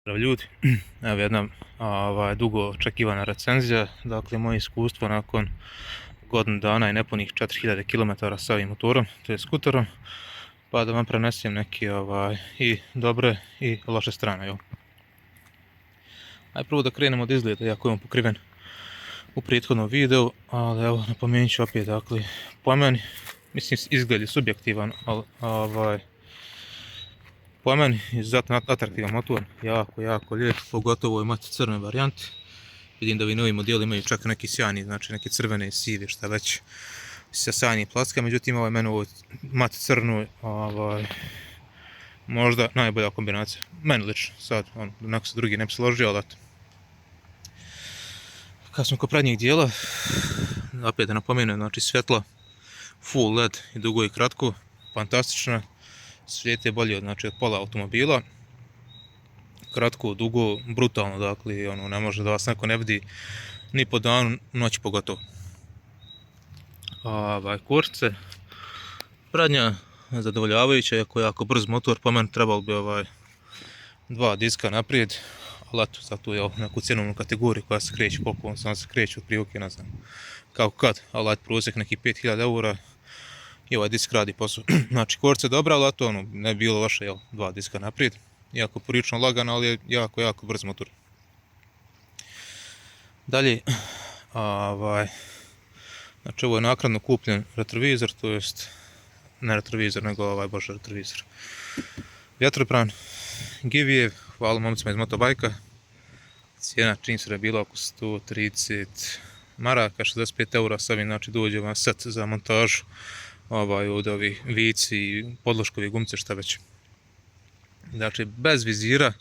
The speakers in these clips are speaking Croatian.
Zdravo ljudi, evo jedna dugo očekivana recenzija, dakle moje iskustvo nakon godinu dana i nepunih 4000 km sa ovim motorom, to je skuterom, pa da vam prenesem neke i dobre i loše strane. Jel? Prvo da krenemo od izgleda, jako je on pokriven u prethodnom videu, ali evo napomenut ću opet, dakle po meni, mislim izgled je subjektivan, ali po meni izuzetno atraktivan motor, jako lijep, pogotovo imate crne varijante. Vidim da vi novi modeli imaju čak neki sjajni, znači neke crvene i sive, šta već sa sjajnih plaska, međutim ovaj meni ovo mat crnu, možda najbolja kombinacija, meni lično, sad, onako se drugi ne bi složio, ali eto. Kad smo kod prednjeg dijela, opet da napomenem, znači svjetla, full LED i dugo i kratko, fantastična. Svijet je bolji od pola automobila, kratko, dugo, brutalno, dakle, ne može da vas neko ne vidi ni po danu, noć pogotovo. Kočnice, prednja zadovoljavajuća, jako brz motor, po meni trebalo bi dva diska naprijed, ali eto, zato je neku cjenovnu kategoriju koja se kreće, koliko on sam se kreće od prilike, ne znam kako kad, ali prosjek neki 5000 eura. I ovaj disk radi posao. Znači kočnica je dobra, ali eto ne bi bilo loše, dva diska naprijed. Jako prilično lagano, ali je jako brz motor. Dalje, znači ovo je naknadno kupljen retrovizor, to jest ne retrovizor, nego retrovizor. Vjetropran, Givijev, hvala momcima iz motobajka. Cijena čini se da je bila oko 130 maraka, 65 eura, sad znači dođe vam set za montažu. Od ovih vici i podloškovi gumce, šta već. Znači, bez vizira,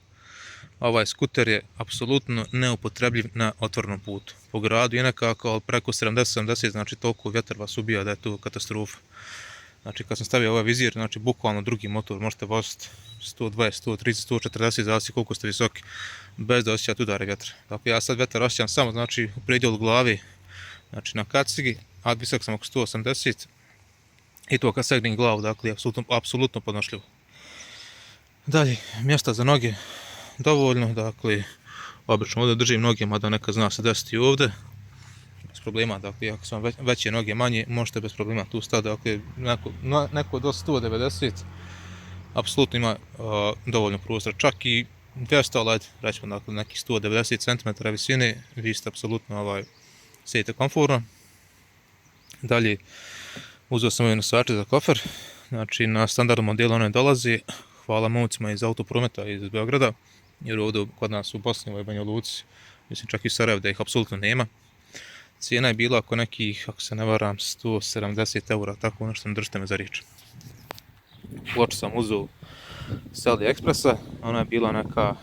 ovaj skuter je apsolutno neupotrebljiv na otvornom putu. Po gradu je nekako, ali preko 70-70, znači toliko vjetar vas ubija da je to katastrofa. Znači, kad sam stavio ovaj vizir, znači, bukvalno drugi motor, možete voziti 120, 130, 140, zavisi koliko ste visoki, bez da osjećate udare vjetra. Dakle, ja sad vjetar osjećam samo, znači, u predjelu glavi, znači, na kacigi, a visok sam oko 180, i to kad segnem glavu, dakle, apsolutno podnošljivo. Dalje, mjesta za noge dovoljno, dakle, obično ovdje držim noge, mada nekad zna se desiti ovdje. Bez problema, dakle, ako su vam veće noge manje, možete bez problema tu stati, dakle, neko do 190, apsolutno ima dovoljno prostora, čak i 200, ali rećemo, dakle, nekih 190 cm visine, vi ste apsolutno sjedite komfortno. Dalje, uzeo sam ove nosače za kofer, znači na standardnom modelu one dolazi, hvala momcima iz Autoprometa iz Beograda, jer ovdje kod nas u Bosni, u Banja Luci, mislim čak i u Sarajevu da ih apsolutno nema. Cijena je bila oko nekih, ako se ne varam, 170 eura, tako nešto, ne držite me za riječ. Ploču sam uzeo sa AliExpressa, ona je bila neka,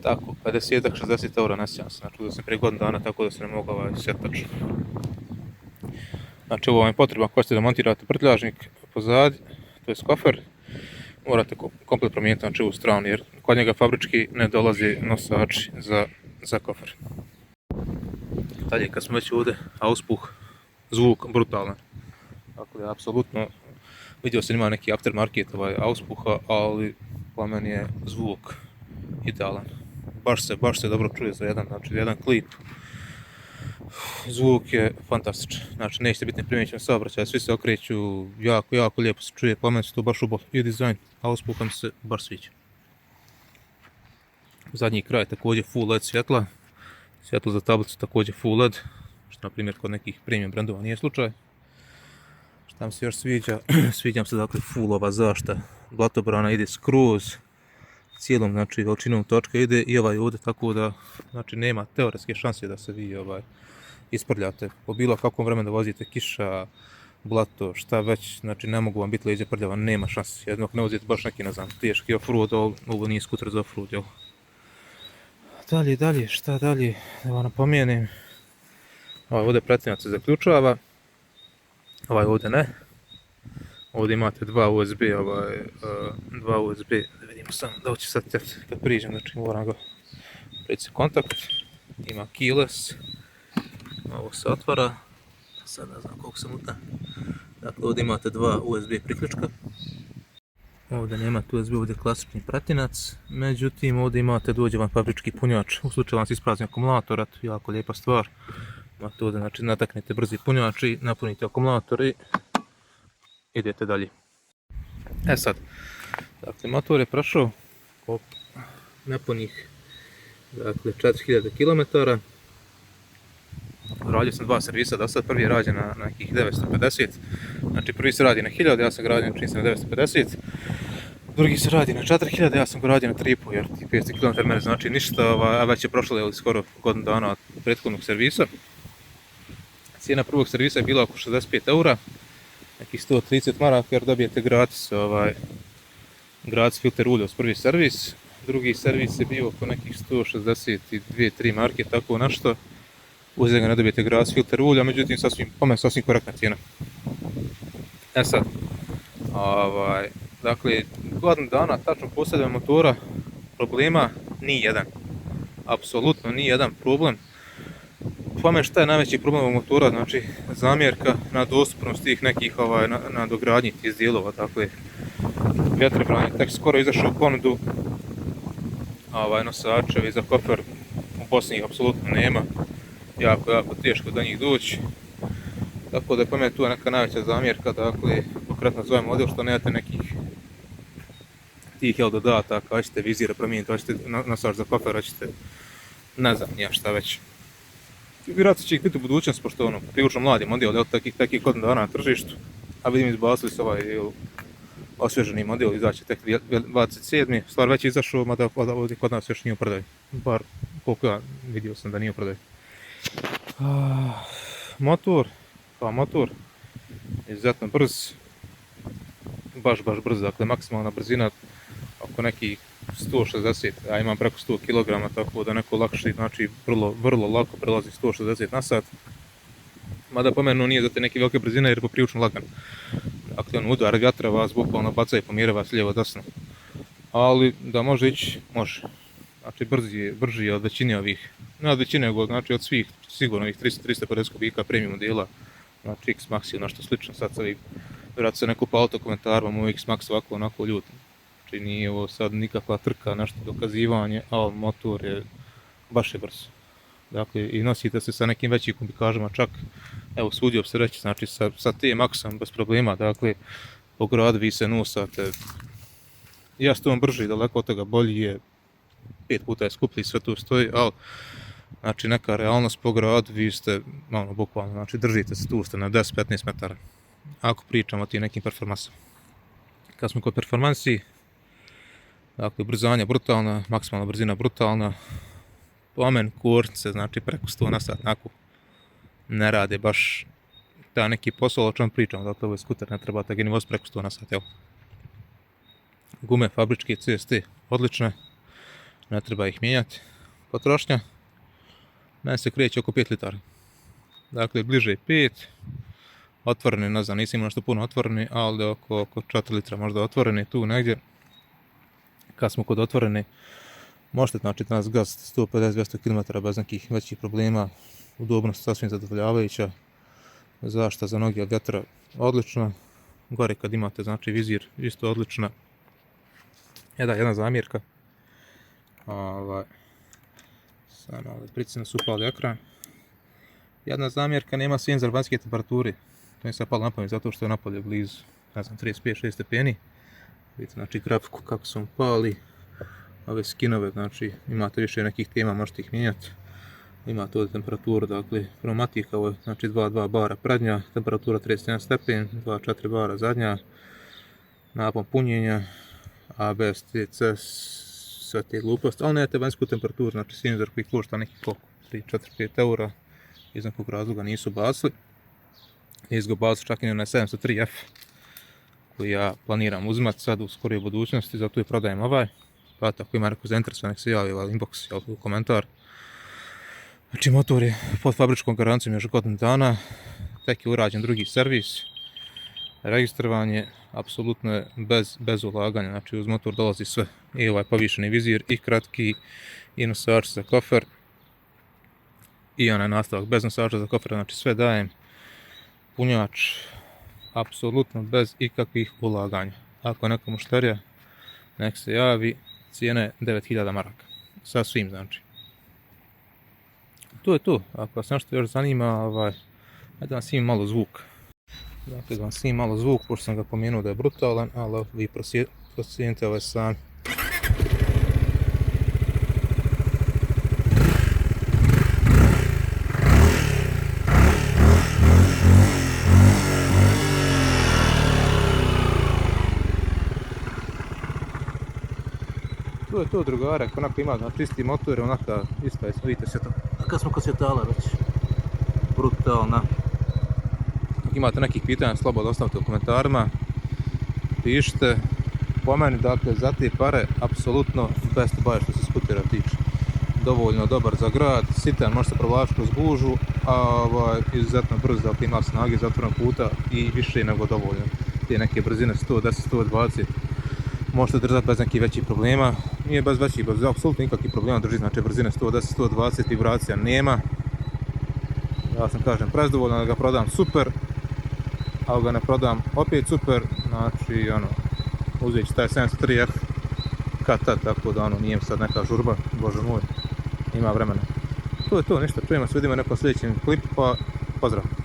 tako, 50-60 eura, ne sjećam se, znači uzeo sam prije godinu dana, tako da se ne mogu sjeti tačno. Znači ovo vam je potrebno ako ćete da montirate prtljažnik pozadi, to je kofer, morate komplet promijeniti znači ovu stranu jer kod njega fabrički ne dolazi nosač za kofer. Dalje kad smo već ovdje, auspuh, zvuk brutalan. Dakle, apsolutno, vidio sam ima neki aftermarket auspuha, ali po meni je zvuk idealan. Baš se dobro čuje za jedan klip. Zvuk je fantastičan, znači nećete biti neprimijećen saobraćaj, svi se okreću, jako lijepo se čuje, po meni se to baš ubao i dizajn, a auspuha mi se baš sviđa. Zadnji kraj također full LED svjetla, svjetlo za tablicu također full LED, što na primjer kod nekih premium brendova nije slučaj. Šta mi se još sviđa, sviđa mi se dakle full ova zaštita, blatobrana ide skroz, cijelom znači veličinom točka ide i ovdje, tako da znači nema teoretske šanse da se vi isprljate. Po bilo kakvom vremenu da vozite, kiša, blato, šta već, znači ne mogu vam biti leđe prljava, nema šanse. Jednog ne vozite baš neki, ne znam, teški off-road, ovo nije skuter za off-road, jel? Dalje, šta dalje, da vam napomenem. Ovdje pretinac se zaključava, ovdje ne. Ovdje imate dva USB, da vidimo samo da će sad kad priđem, znači moram ga preći kontakt, ima keyless, ovo se otvara, sad ne znam koliko sam utan, dakle ovdje imate dva USB priključka, Ovdje nema USB, ovdje je klasični pratinac, međutim ovdje imate dođe vam fabrički punjač, u slučaju vam se isprazni akumulator, to je jako lijepa stvar. Imate ovdje, znači nataknete brzi punjač i napunite akumulator i idete dalje. E sad, dakle motor je prošao nepunih, dakle 4000 km. Radio sam 2 servisa, do sad prvi je rađen na nekih 950, znači prvi se radi na 1000, ja sam ga radio na 950, drugi se radi na 4000, ja sam ga radio na 3,5 jer 500 km mene znači ništa, a već je prošlo skoro godinu dana od prethodnog servisa. Cijena prvog servisa je bila oko 65 eura, nekih 130 maraka jer dobijete gratis filter ulja uz prvi servis. Drugi servis je bio oko nekih 162-3 marke, tako nešto. Uz njega ne dobijete gratis filter ulja, međutim po meni sasvim korektna cijena. E sad, dakle, godinu dana tačno posjedovanja motora, problema ni jedan. Apsolutno ni jedan problem. Po meni šta je najveći problem ovog motora, znači zamjerka na dostupnost tih nekih na dogradnji tih dijelova, dakle vjetrobrana je tek skoro izašao u ponudu, nosačevi za kofer u Bosni ih apsolutno nema, jako teško do njih doći, tako da je po meni tu neka najveća zamjerka, dakle konkretno za ovaj model što nemate nekih tih dodataka, hoćete vizire promijeniti, hoćete nosač za kofer, hoćete ne znam ja šta već. Vjerojatno će ih biti u budućnosti, pošto prilično mladi model, takih godinu dana na tržištu, a vidim izbacili su ovaj osvježeni model, izaći tek 27. Stvar već izašao, mada ovdje kod nas još nije u prodaju. Bar koliko ja vidio sam da nije u prodaju. Motor, izuzetno brz, baš brz, dakle maksimalna brzina oko nekih 160, ja imam preko 100 kg, tako da neko lakši, znači vrlo lako prelazi 160 na sat. Mada po meni nije za te neke velike brzine jer je poprilično lagan. Dakle, udar vjetra vas bukvalno baca i pomjera vas lijevo desno. Ali da može ići, može. Znači brži je od većine ovih, ne od većine, znači od svih, sigurno ovih 350 kubika premium modela, znači X-Max ili nešto slično. Sad se vjerojatno se neko pa auto komentarima, moj X-Max ovako onako ljut. Znači nije ovo sad nikakva trka, nešto dokazivanje, ali motor je baš je brz. Dakle, i nosite se sa nekim većim kubikažama, čak, evo, sudio bi se reći, znači sa TMAX-om bez problema, dakle, po gradu vi se nosate, jasno on brži, daleko od toga bolji je, 5 puta je skuplji, sve tu stoji, ali, znači, neka realnost po gradu, vi ste, bukvalno, znači, držite se tu, ste na 10-15 metara, ako pričamo o tim nekim performansama. Kad smo kod performansi, dakle, brzanja brutalna, maksimalna brzina brutalna, pomen kočnice, znači preko 100 na sat, ne rade baš ta neki posao o čem pričam, dakle ovo je skuter, ne trebate ga ni voziti preko 100 na sat, evo. Gume fabričke CST, odlične, ne treba ih mijenjati. Potrošnja, meni se kreće oko 5 litara. Dakle, bliže 5, otvoreni, ne znam, nisam imao nešto puno otvoreni, ali oko 4 litra možda otvoreni, tu negdje. Kad smo kod otvoreni, možete znači danas gaziti 150-200 km bez nekih većih problema, udobnost sasvim zadovoljavajuća, zaštita za noge od vjetra odlična, gore kad imate znači vizir isto odlična. Jedna zamjerka, sad pritisnem se upali ekran, jedna zamjerka nema senzor vanjske temperature, to mi se palo na pamet zato što je napolje blizu, ne znam, 35-6 stepeni, vidite znači grafiku kako su pali. Ove skinove, znači imate više nekih tema, možete ih mijenjati. Imate ovdje temperaturu, dakle pneumatika, ovo je znači 2,2 bara prednja, temperatura 31 stepen, 2,4 bara zadnja, napon punjenja, ABS, TC, sve te gluposti, ali nemate vanjsku temperaturu, znači senzor koji košta nekih koliko, 3-4-5 eura, iz nekog razloga nisu bacili. Nisu ga bacili čak i na 703F, koji ja planiram uzimati sad u skorijoj budućnosti, zato i prodajem ovaj. Pa ako ima neko zainteresovan, nek se javi inbox ili u komentar. Znači motor je pod fabričkom garancijom još godinu dana, tek je urađen drugi servis, registrovan je, apsolutno je bez ulaganja, znači uz motor dolazi sve, i ovaj povišeni vizir, i kratki, i nosač za kofer, i onaj nastavak bez nosača za kofer, znači sve dajem, punjač, apsolutno bez ikakvih ulaganja. Ako je neka mušterija, nek se javi, cijena je 9000 maraka. Sa svim, znači. To je to, ako vas nešto još zanima, ajde vam snimim malo zvuk. Dakle, da vam snimim malo zvuk, pošto sam ga pomenuo da je brutalan, ali vi procijenite ovaj sami. To je to, drugare, ako onako ima čisti motor, onaka ista je, vidite se to, kad smo kod svjetala već, brutalna. Ako imate nekih pitanja, slobodno ostavite u komentarima, pišite. Po meni, dakle, za te pare, apsolutno best buy što se skutera tiče. Dovoljno dobar za grad, sitan, može se provlačiti kroz gužu, a izuzetno brz, dakle ima snage zatvorenog puta i više nego dovoljno. Te neke brzine 110-120 možete držati bez nekih većih problema. Nije bez većih, bez apsolutno nikakvih problema drži, znači brzine 110-120, vibracija nema. Ja sam kažem prezdovoljan da ga prodam super, ali ga ne prodam opet super, znači uzet ću taj 703F kad tad, tako da nije mi sad neka žurba, bože moj, ima vremena. To je to, ništa, čujemo se, vidimo nekom sljedećem klipu, pa pozdrav!